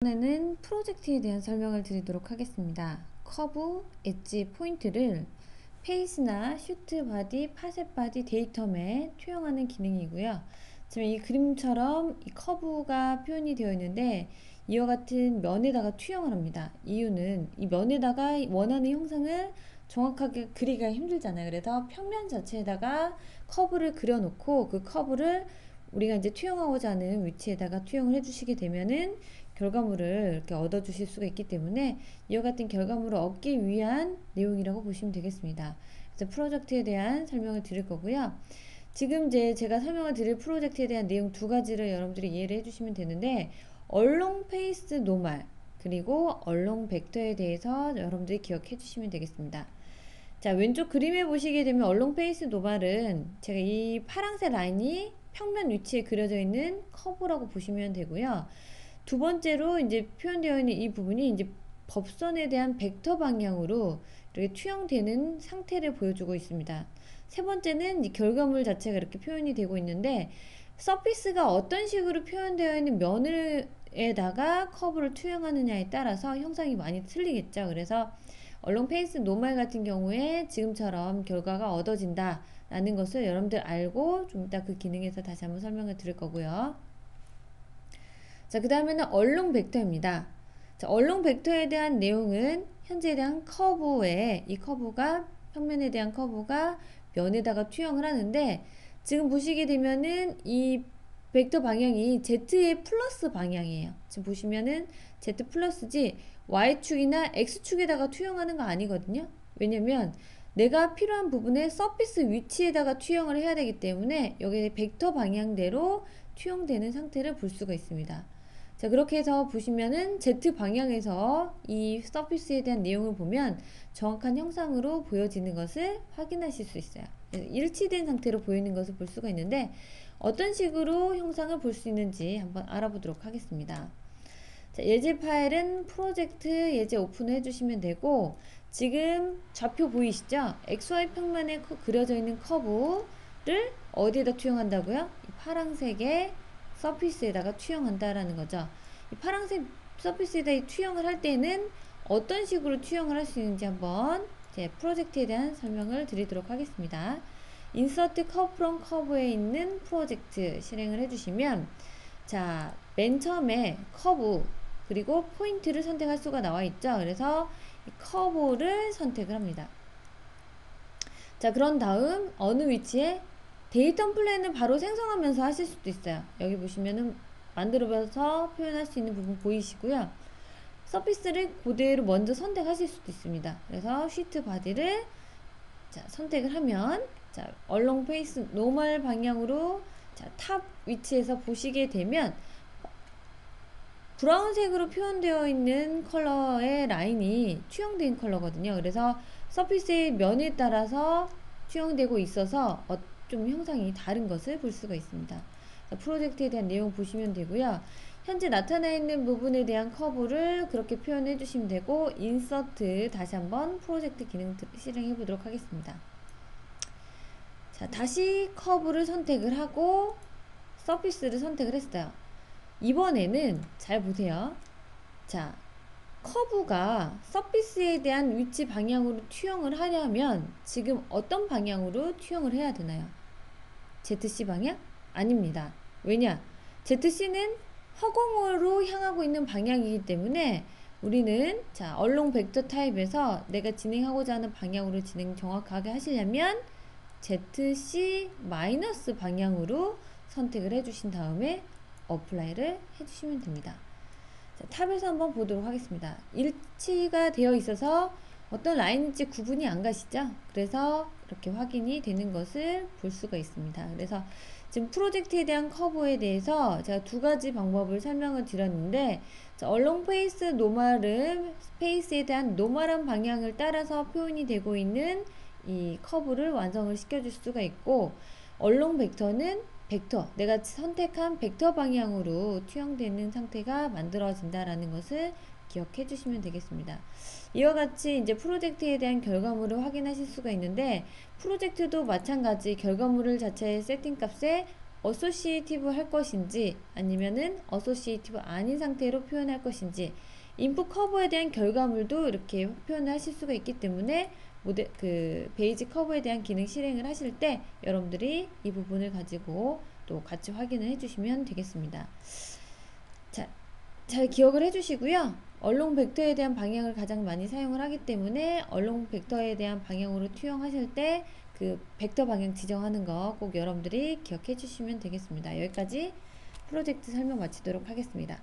이번에는 프로젝트에 대한 설명을 드리도록 하겠습니다. 커브, 엣지, 포인트를 페이스나 슈트 바디, 파셋 바디, 데이텀에 투영하는 기능이고요. 지금 이 그림처럼 이 커브가 표현이 되어 있는데 이와 같은 면에다가 투영을 합니다. 이유는 이 면에다가 원하는 형상을 정확하게 그리기가 힘들잖아요. 그래서 평면 자체에다가 커브를 그려놓고 그 커브를 우리가 이제 투영하고자 하는 위치에다가 투영을 해주시게 되면은 결과물을 이렇게 얻어 주실 수가 있기 때문에 이와 같은 결과물을 얻기 위한 내용이라고 보시면 되겠습니다. 그래서 프로젝트에 대한 설명을 드릴 거고요. 지금 이제 제가 설명을 드릴 프로젝트에 대한 내용 두 가지를 여러분들이 이해를 해주시면 되는데, 얼롱 페이스 노말 그리고 얼롱 벡터에 대해서 여러분들이 기억해 주시면 되겠습니다. 자, 왼쪽 그림에 보시게 되면 얼롱 페이스 노말은 제가 이 파란색 라인이 평면 위치에 그려져 있는 커브라고 보시면 되고요. 두 번째로 이제 표현되어 있는 이 부분이 이제 법선에 대한 벡터 방향으로 이렇게 투영되는 상태를 보여주고 있습니다. 세 번째는 이 결과물 자체가 이렇게 표현이 되고 있는데, 서피스가 어떤 식으로 표현되어 있는 면에다가 커브를 투영하느냐에 따라서 형상이 많이 틀리겠죠. 그래서 얼롱 페이스 노말 같은 경우에 지금처럼 결과가 얻어진다 라는 것을 여러분들 알고 좀 이따 그 기능에서 다시 한번 설명을 드릴 거고요. 자, 그 다음에는 얼롱 벡터입니다. 자, 얼롱 벡터에 대한 내용은 현재에 대한 커브에 이 커브가 평면에 대한 커브가 면에다가 투영을 하는데, 지금 보시게 되면은 이 벡터 방향이 Z의 플러스 방향이에요. 지금 보시면은 Z 플러스지 Y축이나 X축에다가 투영하는 거 아니거든요. 왜냐면 내가 필요한 부분에 서피스 위치에다가 투영을 해야 되기 때문에 여기 벡터 방향대로 투영되는 상태를 볼 수가 있습니다. 자, 그렇게 해서 보시면은 Z 방향에서 이 서피스에 대한 내용을 보면 정확한 형상으로 보여지는 것을 확인하실 수 있어요. 일치된 상태로 보이는 것을 볼 수가 있는데, 어떤 식으로 형상을 볼 수 있는지 한번 알아보도록 하겠습니다. 자, 예제 파일은 프로젝트 예제 오픈을 해주시면 되고, 지금 좌표 보이시죠? XY 평면에 그려져 있는 커브를 어디에다 투영한다고요? 이 파란색의 서피스에다가 투영한다라는 거죠. 이 파란색 서피스에다 투영을 할 때는 어떤 식으로 투영을 할 수 있는지 한번 제 프로젝트에 대한 설명을 드리도록 하겠습니다. 인서트 커브 프롬 커브에 있는 프로젝트 실행을 해주시면, 자, 맨 처음에 커브 그리고 포인트를 선택할 수가 나와 있죠. 그래서 이 커브를 선택을 합니다. 자, 그런 다음 어느 위치에 데이터 플랜을 바로 생성하면서 하실 수도 있어요. 여기 보시면은 만들어서 표현할 수 있는 부분 보이시고요. 서피스를 그대로 먼저 선택하실 수도 있습니다. 그래서 시트 바디를 자, 선택을 하면, 자, 얼롱 페이스 노멀 방향으로 자, 탑 위치에서 보시게 되면 브라운색으로 표현되어 있는 컬러의 라인이 투영된 컬러거든요. 그래서 서피스의 면에 따라서 투영되고 있어서 좀 형상이 다른 것을 볼 수가 있습니다. 프로젝트에 대한 내용 보시면 되고요. 현재 나타나 있는 부분에 대한 커브를 그렇게 표현해 주시면 되고, 인서트 다시 한번 프로젝트 기능 실행해 보도록 하겠습니다. 자, 다시 커브를 선택을 하고 서피스를 선택을 했어요. 이번에는 잘 보세요. 자, 커브가 서피스에 대한 위치 방향으로 투영을 하려면 지금 어떤 방향으로 투영을 해야 되나요? ZC 방향? 아닙니다. 왜냐? ZC는 허공으로 향하고 있는 방향이기 때문에 우리는 자, 얼롱 벡터 타입에서 내가 진행하고자 하는 방향으로 진행 정확하게 하시려면 ZC 마이너스 방향으로 선택을 해주신 다음에 어플라이를 해주시면 됩니다. 자, 탑에서 한번 보도록 하겠습니다. 일치가 되어 있어서 어떤 라인인지 구분이 안 가시죠? 그래서 이렇게 확인이 되는 것을 볼 수가 있습니다. 그래서 지금 프로젝트에 대한 커브에 대해서 제가 두 가지 방법을 설명을 드렸는데, 자, 얼롱 페이스 노멀은 페이스에 대한 노멀한 방향을 따라서 표현이 되고 있는 이 커브를 완성을 시켜줄 수가 있고, 얼롱 벡터는 벡터, 내가 선택한 벡터 방향으로 투영되는 상태가 만들어진다라는 것을 기억해 주시면 되겠습니다. 이와 같이 이제 프로젝트에 대한 결과물을 확인하실 수가 있는데, 프로젝트도 마찬가지 결과물을 자체의 세팅 값에 어소시에이티브 할 것인지 아니면은 어소시에이티브 아닌 상태로 표현할 것인지 인풋 커브에 대한 결과물도 이렇게 표현을 하실 수가 있기 때문에 베이지 커브에 대한 기능 실행을 하실 때 여러분들이 이 부분을 가지고 또 같이 확인을 해주시면 되겠습니다. 자, 잘 기억을 해주시고요. 얼롱 벡터에 대한 방향을 가장 많이 사용을 하기 때문에 얼롱 벡터에 대한 방향으로 투영하실 때 그 벡터 방향 지정하는 거 꼭 여러분들이 기억해 주시면 되겠습니다. 여기까지 프로젝트 설명 마치도록 하겠습니다.